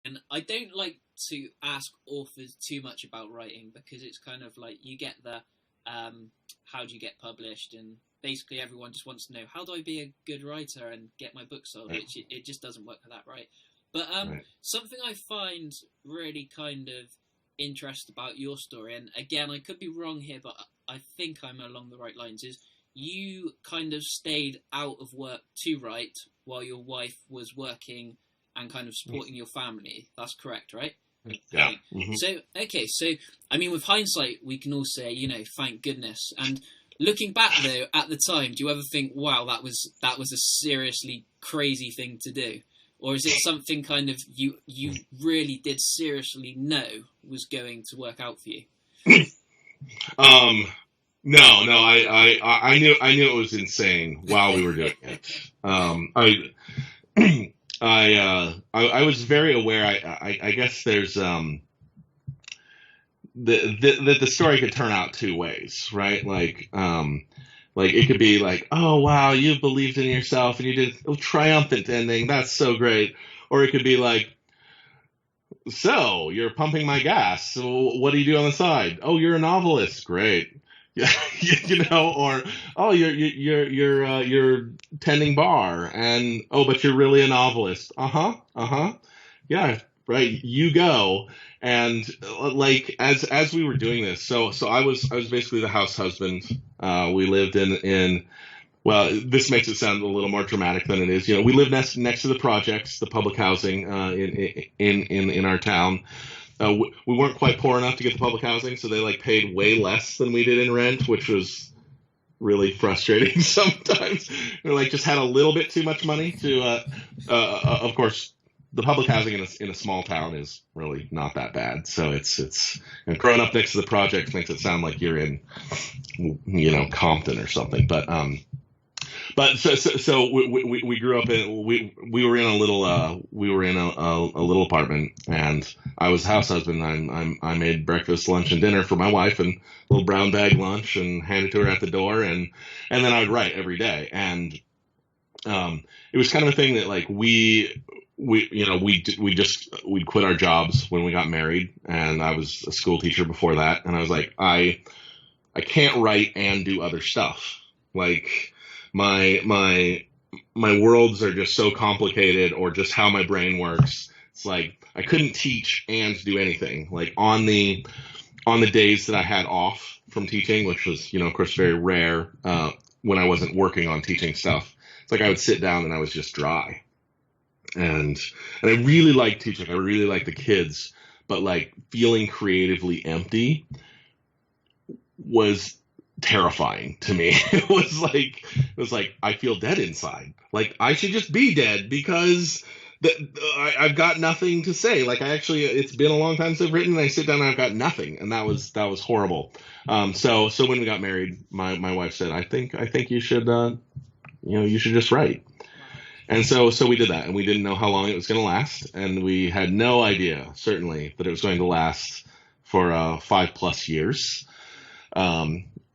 And I don't like to ask authors too much about writing because it's kind of like you get the how do you get published, and basically everyone just wants to know how do I be a good writer and get my book sold, Right. which it just doesn't work like that, right? But Right. something I find really kind of interesting about your story, and again I could be wrong here, but I think I'm along the right lines, is you kind of stayed out of work to write while your wife was working and kind of supporting your family. That's correct, right? Yeah. Okay. So I mean, with hindsight, we can all say, thank goodness. And looking back though, at the time, do you ever think, wow, that was a seriously crazy thing to do, or is it something kind of you really did seriously know was going to work out for you? Um, no, no, I knew it was insane while we were doing it. I was very aware. I guess there's that the story could turn out two ways, right? Like it could be like, oh wow, you believed in yourself and you did a triumphant ending. That's so great. Or it could be like, so you're pumping my gas. So what do you do on the side? Oh, you're a novelist. Great. Yeah, or oh, you're tending bar, and oh, but you're really a novelist. Uh huh. Yeah, right. You go. And like as we were doing this, so I was basically the house husband. We lived in well, this makes it sound a little more dramatic than it is. We live next to the projects, the public housing in our town. We weren't quite poor enough to get the public housing, so they like paid way less than we did in rent, which was really frustrating sometimes. We like just had a little bit too much money to. Of course, the public housing in a small town is really not that bad. So it's and growing up next to the project makes it sound like you're in Compton or something. But so we grew up in we were in a little a little apartment, and I was house husband. I made breakfast, lunch, and dinner for my wife, and a little brown bag lunch, and handed to her at the door, and then I would write every day. And it was kind of a thing that like we'd quit our jobs when we got married, and I was a school teacher before that, and I was like, I can't write and do other stuff. Like my worlds are just so complicated, or just how my brain works. It's like I couldn't teach and do anything. Like on the days that I had off from teaching, which was of course very rare when I wasn't working on teaching stuff. It's like I would sit down and I was just dry. And I really liked teaching. I really liked the kids, but like feeling creatively empty was terrifying to me. It was like I feel dead inside. Like I should just be dead because I've got nothing to say. Like it's been a long time since I've written, and I sit down and I've got nothing, and that was horrible. So when we got married, my wife said, I think you should you should just write. And so we did that, and we didn't know how long it was going to last, and we had no idea, certainly, that it was going to last for 5+ years.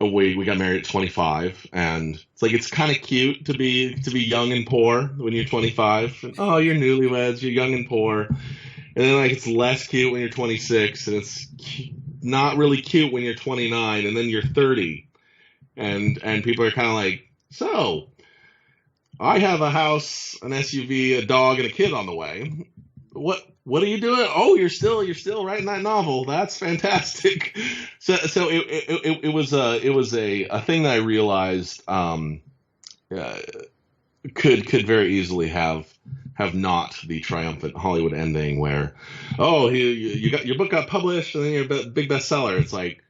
We got married at 25, and it's like it's kind of cute to be young and poor when you're 25. And, oh, you're newlyweds, you're young and poor, and then like it's less cute when you're 26, and it's not really cute when you're 29, and then you're 30, and people are kind of like, so. I have a house, an SUV, a dog, and a kid on the way. What are you doing? Oh, you're still writing that novel. That's fantastic. So it was a thing that I realized could very easily have not the triumphant Hollywood ending where, oh, you got your book got published and then you're a big bestseller. It's like,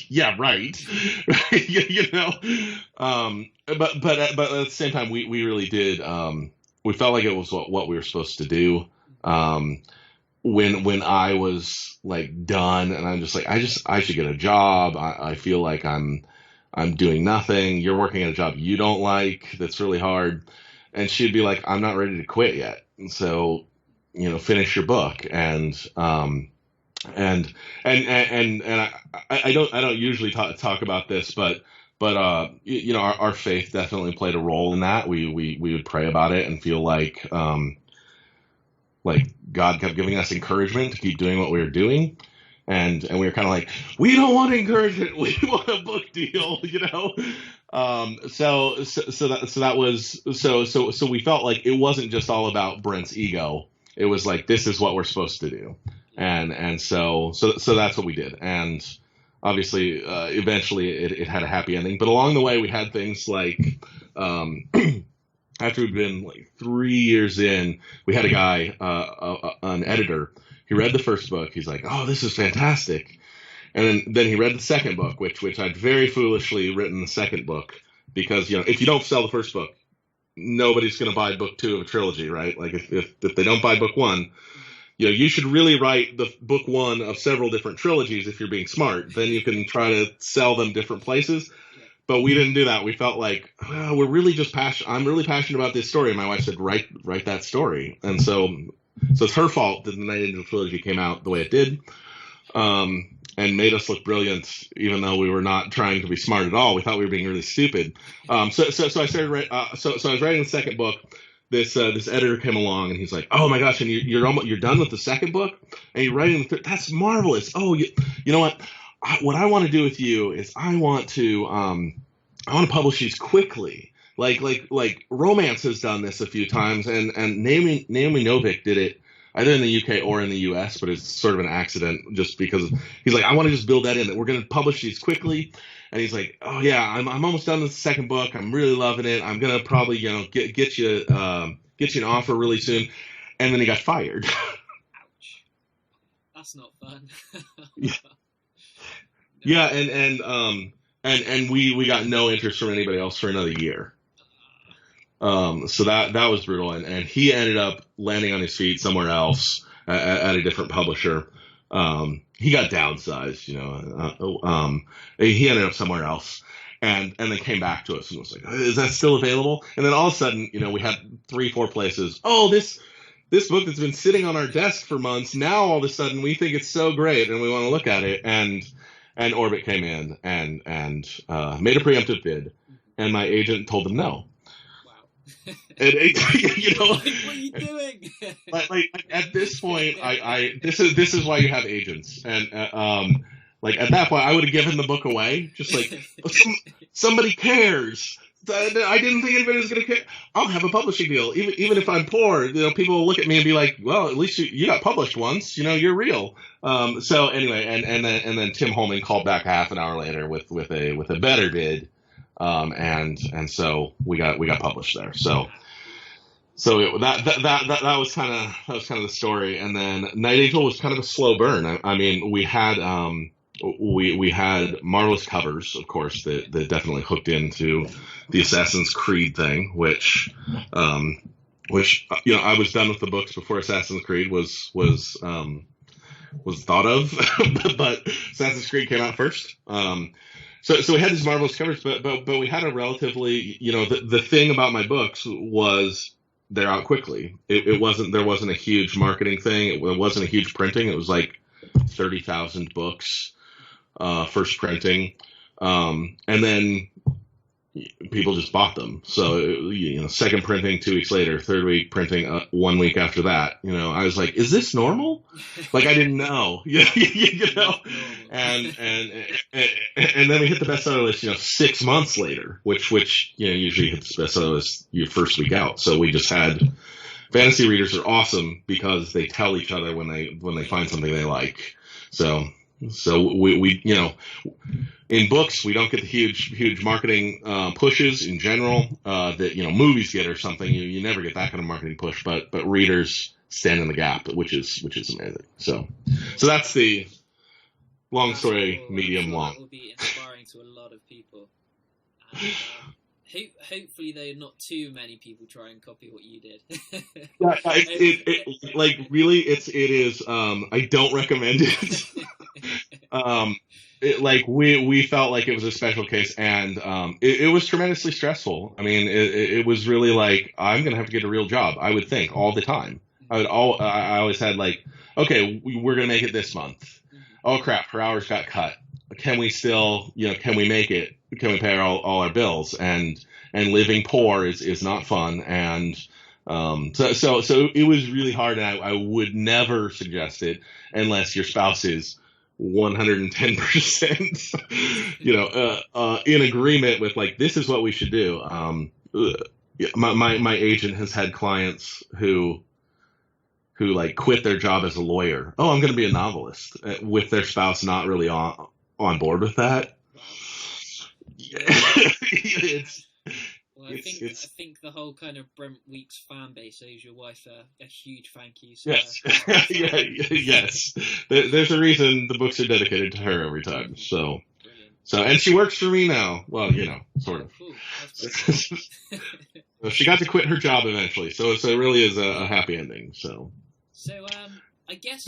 yeah, right. But at the same time, we really did. We felt like it was what we were supposed to do. When I was like done, and I'm just like, I should get a job. I feel like I'm doing nothing. You're working at a job you don't like. That's really hard. And she'd be like, I'm not ready to quit yet. And so, finish your book. And I don't usually talk about this, but our faith definitely played a role in that. We would pray about it and feel like God kept giving us encouragement to keep doing what we were doing. And we were kind of like, we don't want encouragement. We want a book deal, you know? So we felt like it wasn't just all about Brent's ego. It was like, this is what we're supposed to do. And so that's what we did. And obviously, eventually it had a happy ending, but along the way we had things like, after we'd been like 3 years in, we had a guy, an editor. He read the first book. He's like, "Oh, this is fantastic," and then he read the second book, which I'd very foolishly written the second book because if you don't sell the first book, nobody's going to buy book 2 of a trilogy, right? Like if they don't buy book 1, you should really write the book 1 of several different trilogies if you're being smart. Then you can try to sell them different places. But we didn't do that. We felt like, well, we're really just I'm really passionate about this story. And my wife said, write that story. And so it's her fault that the Night Angel trilogy came out the way it did, and made us look brilliant, even though we were not trying to be smart at all. We thought we were being really stupid. So I started so I was writing the second book. This editor came along and he's like, "Oh my gosh, and you're done with the second book, and you're writing the third. That's marvelous. Oh, you know what? What I want to do with you is I want to publish these quickly." Like romance has done this a few times, and Naomi Novik did it either in the UK or in the US, but it's sort of an accident just because he's like, I want to just build that in, that we're going to publish these quickly. And he's like, oh yeah, I'm almost done with the second book. I'm really loving it. I'm going to probably, get you an offer really soon. And then he got fired. Ouch. That's not fun. Yeah. Yeah. And we got no interest from anybody else for another year. So that was brutal. And he ended up landing on his feet somewhere else at a different publisher. He got downsized, he ended up somewhere else and then came back to us and was like, is that still available? And then all of a sudden, we had 3-4 places. Oh, this book that's been sitting on our desk for months. Now, all of a sudden we think it's so great and we want to look at it. And Orbit came in and made a preemptive bid, and my agent told them no. Wow. And what are you doing? like at this point, this is why you have agents, and at that point, I would have given the book away, just like somebody cares. I didn't think anybody was going to care. I'll have a publishing deal, even if I'm poor. People will look at me and be like, "Well, at least you got published once. You're real." So anyway, and then Tim Holman called back half an hour later with a better bid, and so we got published there. So that was kind of the story. And then Night Angel was kind of a slow burn. I mean, we had marvelous covers, of course, that definitely hooked into the Assassin's Creed thing, which I was done with the books before Assassin's Creed was thought of, but Assassin's Creed came out first. So we had these marvelous covers, but we had a relatively, the thing about my books was they're out quickly. There wasn't a huge marketing thing. It wasn't a huge printing. It was like 30,000 books. First printing, and then people just bought them. So second printing 2 weeks later, third week printing 1 week after that. I was like, is this normal? Like I didn't know, and then we hit the bestseller list 6 months later, which usually hits the bestseller list your first week out. So we just had fantasy readers are awesome because they tell each other when they find something they like. So we in books we don't get the huge marketing pushes in general that movies get or something. You never get that kind of marketing push, but readers stand in the gap, which is amazing. So that's the long story, medium long. That will be inspiring to a lot of people. And, hopefully, though, not too many people try and copy what you did. Yeah, it is. I don't recommend it. We felt like it was a special case, and it was tremendously stressful. I mean, it was really like I'm gonna have to get a real job. I would think all the time. I always had like, okay, we're gonna make it this month. Oh crap, her hours got cut. Can we still, can we make it? Can we pay all our bills? And living poor is not fun. And So it was really hard, and I would never suggest it unless your spouse is 110%, in agreement with like, this is what we should do. My agent has had clients who like quit their job as a lawyer. Oh, I'm going to be a novelist, with their spouse not really on board with that. it's Well, I think the whole kind of Brent Weeks fan base owes your wife a huge thank you. So, yes, yes. There's a reason the books are dedicated to her every time. So, brilliant. and she works for me now. Well, sort of. Cool. She got to quit her job eventually, so it really is a happy ending. So I guess